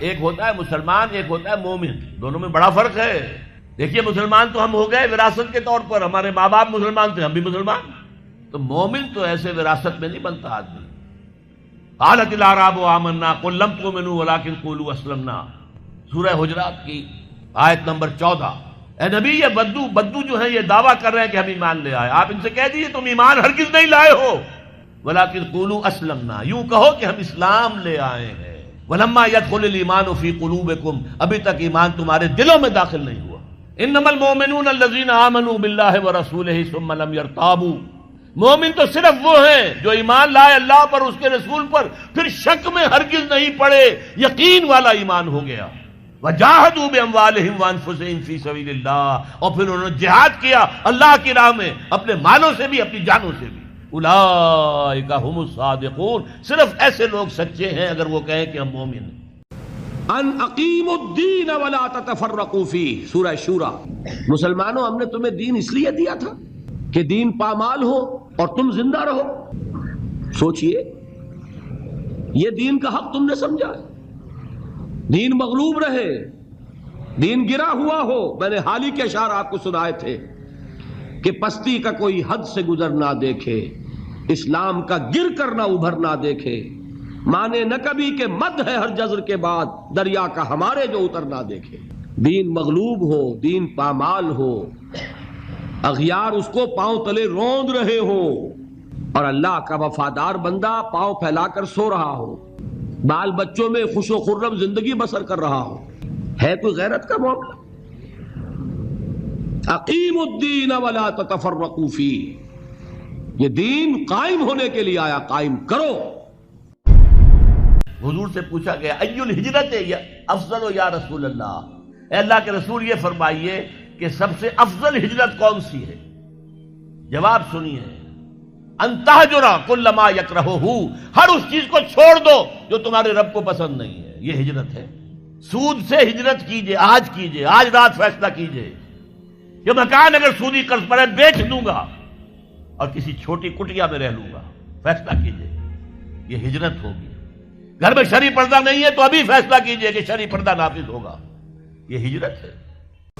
ایک ہوتا ہے مسلمان، ایک ہوتا ہے مومن، دونوں میں بڑا فرق ہے۔ دیکھیے مسلمان تو ہم ہو گئے وراثت کے طور پر، ہمارے ماں باپ مسلمان تھے، ہم بھی مسلمان، تو مومن تو ایسے وراثت میں نہیں بنتا آدمی۔ قالت الاعراب آمنا قل لم تؤمنوا ولکن قولوا اسلمنا، سورہ حجرات کی آیت نمبر 14۔ اے نبی یہ بدو جو ہیں یہ دعویٰ کر رہے ہیں کہ ہم ایمان لے آئے، آپ ان سے کہہ دیجیے تم ایمان ہرگز نہیں لائے ہو، ولکن قولوا اسلمنا، یوں کہو کہ ہم اسلام لے آئے ہیں۔ ولما يدخل الايمان في قلوبكم، ابھی تک ایمان تمہارے دلوں میں داخل نہیں ہوا۔ انما المؤمنون الذين آمنوا بالله ورسوله ثم لم يرتابوا، مومن تو صرف وہ ہیں جو ایمان لائے اللہ پر، اس کے رسول پر، پھر شک میں ہرگز نہیں پڑے، یقین والا ایمان ہو گیا۔ وجاہدوا باموالهم وانفسهم في سبيل اللہ، اور پھر انہوں نے جہاد کیا اللہ کی راہ میں اپنے مالوں سے بھی اپنی جانوں سے بھی۔ اولئک هم الصادقون، صرف ایسے لوگ سچے ہیں اگر وہ کہیں کہ ہم مومن ہیں۔ ان اقیموا الدین ولا تتفرقوا فیہ، سورہ شورى۔ مسلمانوں ہم نے تمہیں دین اس لیے دیا تھا کہ دین پامال ہو اور تم زندہ رہو۔ سوچئے یہ دین کا حق تم نے سمجھا ہے، دین مغلوب رہے، دین گرا ہوا ہو۔ میں نے حال ہی کے اشعار آپ کو سنائے تھے کہ پستی کا کوئی حد سے گزر نہ دیکھے، اسلام کا گر کر نہ ابھر نہ دیکھے، مانے نہ کبھی کہ مد ہے ہر جزر کے بعد، دریا کا ہمارے جو اتر نہ دیکھے۔ دین مغلوب ہو، دین پامال ہو، اغیار اس کو پاؤں تلے روند رہے ہو، اور اللہ کا وفادار بندہ پاؤں پھیلا کر سو رہا ہو، بال بچوں میں خوش و خرم زندگی بسر کر رہا ہو، ہے کوئی غیرت کا معاملہ؟ اقیم الدین ولا تتفرقوا فیہ، یہ دین قائم ہونے کے لیے آیا، قائم کرو۔ حضور سے پوچھا گیا ای الہجرت افضل یا رسول اللہ، اے اللہ کے رسول یہ فرمائیے کہ سب سے افضل ہجرت کون سی ہے؟ جواب سنیے، ان تہجر کل ما یکرہہ، ہر اس چیز کو چھوڑ دو جو تمہارے رب کو پسند نہیں ہے، یہ ہجرت ہے۔ سود سے ہجرت کیجئے، آج رات فیصلہ کیجئے کہ مکان اگر سودی قرض پر ہے بیچ دوں گا اور کسی چھوٹی کٹیا میں رہ لوں گا، فیصلہ کیجئے، یہ ہجرت ہوگی۔ گھر میں شرعی پردہ نہیں ہے تو ابھی فیصلہ کیجئے کہ شرعی پردہ نافذ ہوگا، یہ ہجرت ہے۔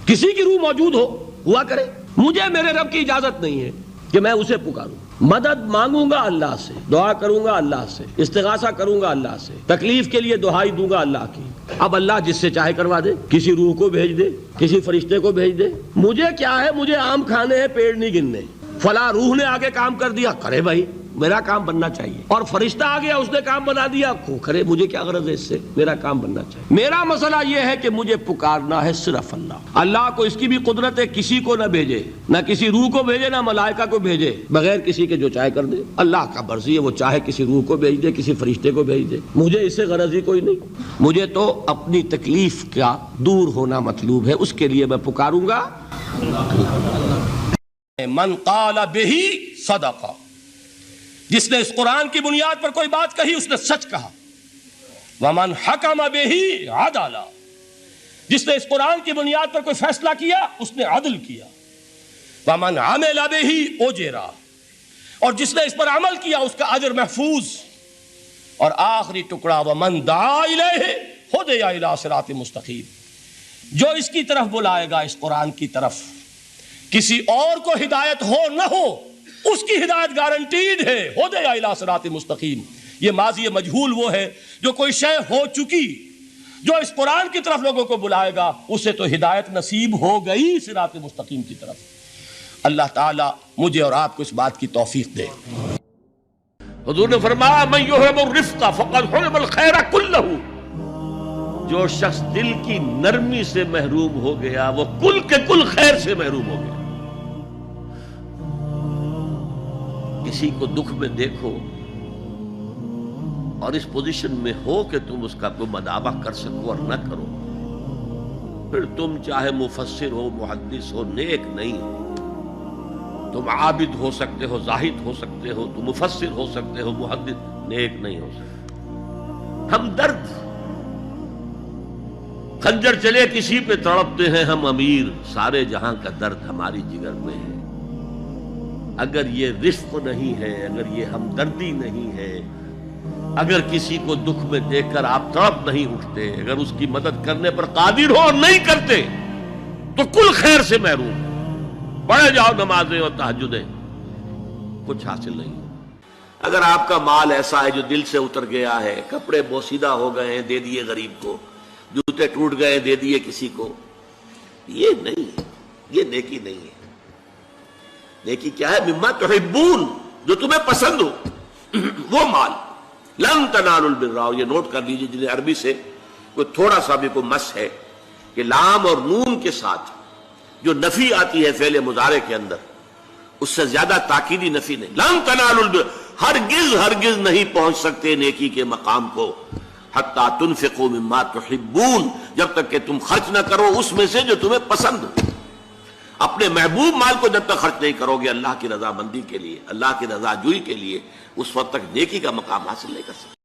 کسی کی روح موجود ہوا کرے، مجھے میرے رب کی اجازت نہیں ہے کہ میں اسے پکاروں، مدد مانگوں گا اللہ سے، دعا کروں گا اللہ سے، استغاثہ کروں گا اللہ سے، تکلیف کے لیے دہائی دوں گا اللہ کی۔ اب اللہ جس سے چاہے کروا دے، کسی روح کو بھیج دے، کسی فرشتے کو بھیج دے، مجھے کیا ہے، مجھے آم کھانے ہیں، پیڑ نہیں گننے۔ فلاں روح نے آگے کام کر دیا، کرے بھائی، میرا کام بننا چاہیے۔ اور فرشتہ آ گیا، اس نے کام بنا دیا، کرے، مجھے کیا غرض ہے اس سے، میرا کام بننا چاہیے۔ میرا مسئلہ یہ ہے کہ مجھے پکارنا ہے صرف اللہ۔ اللہ کو اس کی بھی قدرت ہے، کسی کو نہ بھیجے، نہ کسی روح کو بھیجے، نہ ملائکہ کو بھیجے، بغیر کسی کے جو چاہے کر دے۔ اللہ کا مرضی ہے، وہ چاہے کسی روح کو بھیج دے، کسی فرشتے کو بھیج دے، مجھے اس سے غرض ہی کوئی نہیں۔ مجھے تو اپنی تکلیف کا دور ہونا مطلوب ہے، اس کے لیے میں پکاروں گا۔ من قال بہ صدق، جس نے اس قرآن کی بنیاد پر کوئی بات کہی اس نے سچ کہا۔ ومن حکم بہ عدل، جس نے اس قرآن کی بنیاد پر کوئی فیصلہ کیا اس نے عدل کیا۔ ومن عمل بہ اجر، اور جس نے اس پر عمل کیا اس کا اجر محفوظ۔ اور آخری ٹکڑا ومن دعا الیہ ہدی الی صراط مستقیم، جو اس کی طرف بلائے گا، اس قرآن کی طرف، کسی اور کو ہدایت ہو نہ ہو، اس کی ہدایت گارنٹیڈ ہے، ہدی الی صراط مستقیم۔ یہ ماضی مجہول وہ ہے جو کوئی شے ہو چکی، جو اس قرآن کی طرف لوگوں کو بلائے گا اسے تو ہدایت نصیب ہو گئی صراط مستقیم کی طرف۔ اللہ تعالیٰ مجھے اور آپ کو اس بات کی توفیق دے۔ حضور نے فرمایا من یحرم الرفق فقد حرم الخیر کلہ، جو شخص دل کی نرمی سے محروم ہو گیا وہ کل کے کل خیر سے محروم ہو گیا۔ کسی کو دکھ میں دیکھو اور اس پوزیشن میں ہو کہ تم اس کا کوئی مداوع کر سکو اور نہ کرو، پھر تم چاہے مفسر ہو، محدث ہو، نیک نہیں ہو۔ تم عابد ہو سکتے ہو، زاہد ہو سکتے ہو، تم مفسر ہو سکتے ہو، محدث، نیک نہیں ہو سکتے۔ ہم درد، خنجر چلے کسی پہ تڑپتے ہیں ہم امیر، سارے جہاں کا درد ہماری جگر میں ہے۔ اگر یہ رفق نہیں ہے، اگر یہ ہمدردی نہیں ہے اگر کسی کو دکھ میں دیکھ کر آپ تڑپ نہیں اٹھتے، اگر اس کی مدد کرنے پر قادر ہو اور نہیں کرتے تو کل خیر سے محروم، پڑھے جاؤ نمازیں اور تہجدیں، کچھ حاصل نہیں۔ اگر آپ کا مال ایسا ہے جو دل سے اتر گیا ہے، کپڑے بوسیدہ ہو گئے ہیں دے دیے غریب کو، جوتے ٹوٹ گئے دے دیے کسی کو، یہ نہیں ہے، یہ نیکی نہیں ہے۔ نیکی کیا ہے؟ مما تحبون، جو تمہیں پسند ہو وہ مال۔ لن تنالوا البر، اور یہ نوٹ کر لیجیے جنہیں عربی سے کوئی تھوڑا سا بھی کوئی مس ہے کہ لام اور نون کے ساتھ جو نفی آتی ہے فعل مضارع کے اندر، اس سے زیادہ تاکیدی نفی نہیں۔ لن تنالوا البر، ہرگز نہیں پہنچ سکتے نیکی کے مقام کو، حتی تنفقوا مما تحبون، جب تک کہ تم خرچ نہ کرو اس میں سے جو تمہیں پسند ہو۔ اپنے محبوب مال کو جب تک خرچ نہیں کرو گے اللہ کی رضا مندی کے لیے، اللہ کی رضا جوئی کے لیے، اس وقت تک نیکی کا مقام حاصل نہیں کر سکتے۔